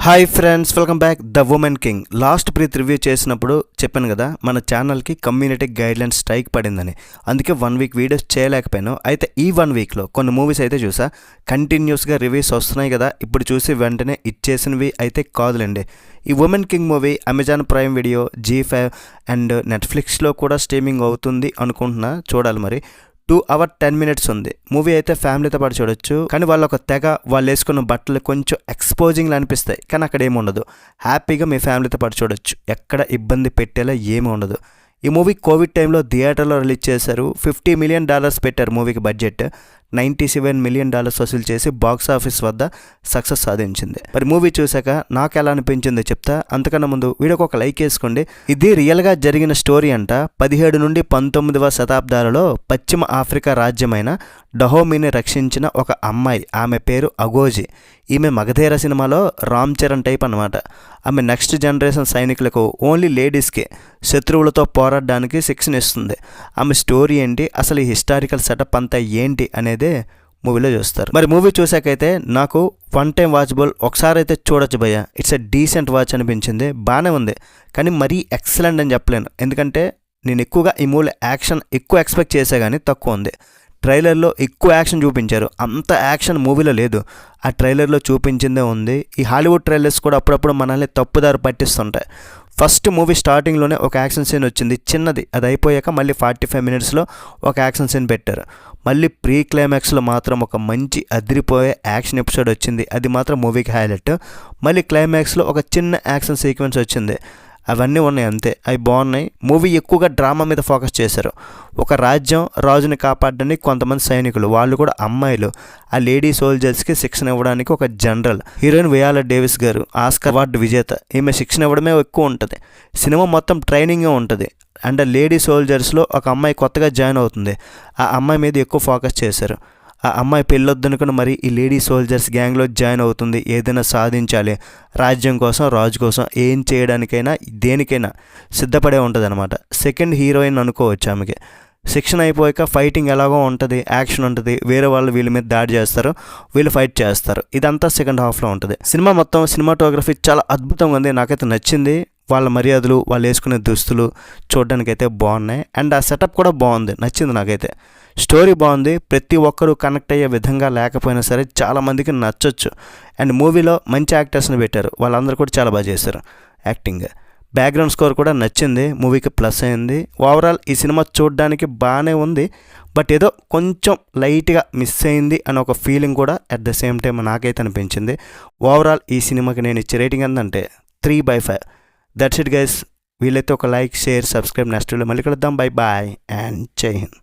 Hi friends, welcome back. The woman king. Last breath review చేసినప్పుడు చెప్పాను కదా, మన ఛానల్కి కమ్యూనిటీ గైడ్లైన్స్ స్ట్రైక్ పడిందని. అందుకే 1 వీక్ వీడియోస్ చేయలేకపోయాను. అయితే ఈ 1 వీక్లో కొన్ని మూవీస్ అయితే చూసా. కంటిన్యూస్గా రివ్యూస్ వస్తున్నాయి కదా, ఇప్పుడు చూసి వెంటనే ఇచ్చేసినవి అయితే కాదులేండి. ఈ women king movie Amazon prime video, G5 and నెట్ఫ్లిక్స్లో కూడా స్ట్రీమింగ్ అవుతుంది అనుకుంటున్నా. చూడాలి మరి. 2 hours 10 minutes ఉంది. మూవీ అయితే ఫ్యామిలీతో పాటు చూడొచ్చు. కానీ వాళ్ళు ఒక తెగ వాళ్ళు వేసుకున్న బట్టలు కొంచెం ఎక్స్పోజింగ్లు అనిపిస్తాయి, కానీ అక్కడ ఏమి ఉండదు. హ్యాపీగా మీ ఫ్యామిలీతో పాటు చూడొచ్చు. ఎక్కడ ఇబ్బంది పెట్టేలా ఏమీ ఉండదు. ఈ మూవీ కోవిడ్ టైంలో థియేటర్లో రిలీజ్ చేశారు. $50 million పెట్టారు మూవీకి బడ్జెట్. $97 million వసూలు చేసి బాక్స్ ఆఫీస్ వద్ద సక్సెస్ సాధించింది. మరి మూవీ చూశాక నాకు ఎలా అనిపించిందో చెప్తా. అంతకన్నా ముందు వీడియోకి ఒక లైక్ వేసుకోండి. ఇది రియల్గా జరిగిన స్టోరీ అంట. 17 నుండి 19వ శతాబ్దాలలో పశ్చిమ ఆఫ్రికా రాజ్యమైన డహోమీని రక్షించిన ఒక అమ్మాయి. ఆమె పేరు అగోజీ. ఈమె మగధీర సినిమాలో రామ్ చరణ్ టైప్ అనమాట. ఆమె నెక్స్ట్ జనరేషన్ సైనికులకు, ఓన్లీ లేడీస్కి శత్రువులతో పోరాడడానికి శిక్షణ ఇస్తుంది. ఆమె స్టోరీ ఏంటి, అసలు ఈ హిస్టారికల్ సెటప్ అంతా ఏంటి అనేదే మూవీలో చూస్తారు. మరి మూవీ చూసాకైతే నాకు 1 time వాచబుల్, ఒకసారి అయితే చూడొచ్చు భయ్య. ఇట్స్ ఎ డీసెంట్ వాచ్ అనిపించింది. బాగానే ఉంది, కానీ మరీ ఎక్సలెంట్ అని చెప్పలేను. ఎందుకంటే నేను ఎక్కువగా ఈ మూవీలో యాక్షన్ ఎక్కువ ఎక్స్పెక్ట్ చేసా, కానీ తక్కువ ఉంది. ట్రైలర్లో ఎక్కువ యాక్షన్ చూపించారు, అంత యాక్షన్ మూవీలో లేదు. ఆ ట్రైలర్లో చూపించిందే ఉంది. ఈ హాలీవుడ్ ట్రైలర్స్ కూడా అప్పుడప్పుడు మనల్ని తప్పుదారి పట్టిస్తుంటాయి. ఫస్ట్ మూవీ స్టార్టింగ్లోనే ఒక యాక్షన్ సీన్ వచ్చింది, చిన్నది. అది అయిపోయాక మళ్ళీ 45 minutesలో ఒక యాక్షన్ సీన్ పెట్టారు. మళ్ళీ ప్రీ క్లైమాక్స్లో మాత్రం ఒక మంచి అదిరిపోయే యాక్షన్ ఎపిసోడ్ వచ్చింది. అది మాత్రం మూవీకి హైలైట్. మళ్ళీ క్లైమాక్స్లో ఒక చిన్న యాక్షన్ సీక్వెన్స్ వచ్చింది. అవన్నీ ఉన్నాయి, అంతే. అవి బాగున్నాయి. మూవీ ఎక్కువగా డ్రామా మీద ఫోకస్ చేశారు. ఒక రాజ్యం రాజుని కాపాడడానికి కొంతమంది సైనికులు, వాళ్ళు కూడా అమ్మాయిలు. ఆ లేడీ సోల్జర్స్కి శిక్షణ ఇవ్వడానికి ఒక జనరల్. హీరోయిన్ వియాలా డేవిస్ గారు, ఆస్కార్ అవార్డు విజేత. ఈమె శిక్షణ ఇవ్వడమే ఎక్కువ ఉంటుంది. సినిమా మొత్తం ట్రైనింగే ఉంటుంది. అండ్ లేడీ సోల్జర్స్లో ఒక అమ్మాయి కొత్తగా జాయిన్ అవుతుంది. ఆ అమ్మాయి మీద ఎక్కువ ఫోకస్ చేశారు. ఆ అమ్మాయి పెళ్ళొద్దనుకుని మరి ఈ లేడీ సోల్జర్స్ గ్యాంగ్లో జాయిన్ అవుతుంది. ఏదైనా సాధించాలి, రాజ్యం కోసం, రాజు కోసం ఏం చేయడానికైనా దేనికైనా సిద్ధపడే ఉంటుంది అనమాట. సెకండ్ హీరోయిన్ అనుకోవచ్చు. ఆమెకి శిక్షణ అయిపోయాక ఫైటింగ్ ఎలాగో ఉంటుంది, యాక్షన్ ఉంటుంది. వేరే వాళ్ళు వీళ్ళ మీద దాడి చేస్తారు, వీళ్ళు ఫైట్ చేస్తారు. ఇదంతా సెకండ్ హాఫ్లో ఉంటుంది. సినిమా మొత్తం సినిమాటోగ్రఫీ చాలా అద్భుతంగా ఉంది, నాకైతే నచ్చింది. వాళ్ళ మర్యాదలు, వాళ్ళు వేసుకునే దుస్తులు చూడడానికైతే బాగున్నాయి. అండ్ ఆ సెటప్ కూడా బాగుంది, నచ్చింది నాకైతే. స్టోరీ బాగుంది. ప్రతి ఒక్కరూ కనెక్ట్ అయ్యే విధంగా లేకపోయినా సరే చాలామందికి నచ్చొచ్చు. అండ్ మూవీలో మంచి యాక్టర్స్ని పెట్టారు, వాళ్ళందరూ కూడా చాలా బాగా చేశారు యాక్టింగ్. బ్యాక్గ్రౌండ్ స్కోర్ కూడా నచ్చింది, మూవీకి ప్లస్ అయింది. ఓవరాల్ ఈ సినిమా చూడడానికి బాగానే ఉంది, బట్ ఏదో కొంచెం లైట్గా మిస్ అయింది అని ఒక ఫీలింగ్ కూడా అట్ ద సేమ్ టైం నాకైతే అనిపించింది. ఓవరాల్ ఈ సినిమాకి నేను ఇచ్చే రేటింగ్ ఎంతంటే 3/5. That's it guys. వీలైతే ఒక like, share, subscribe. Next video మళ్ళీ కలుద్దాం. బై బాయ్ అండ్ జై హింద్.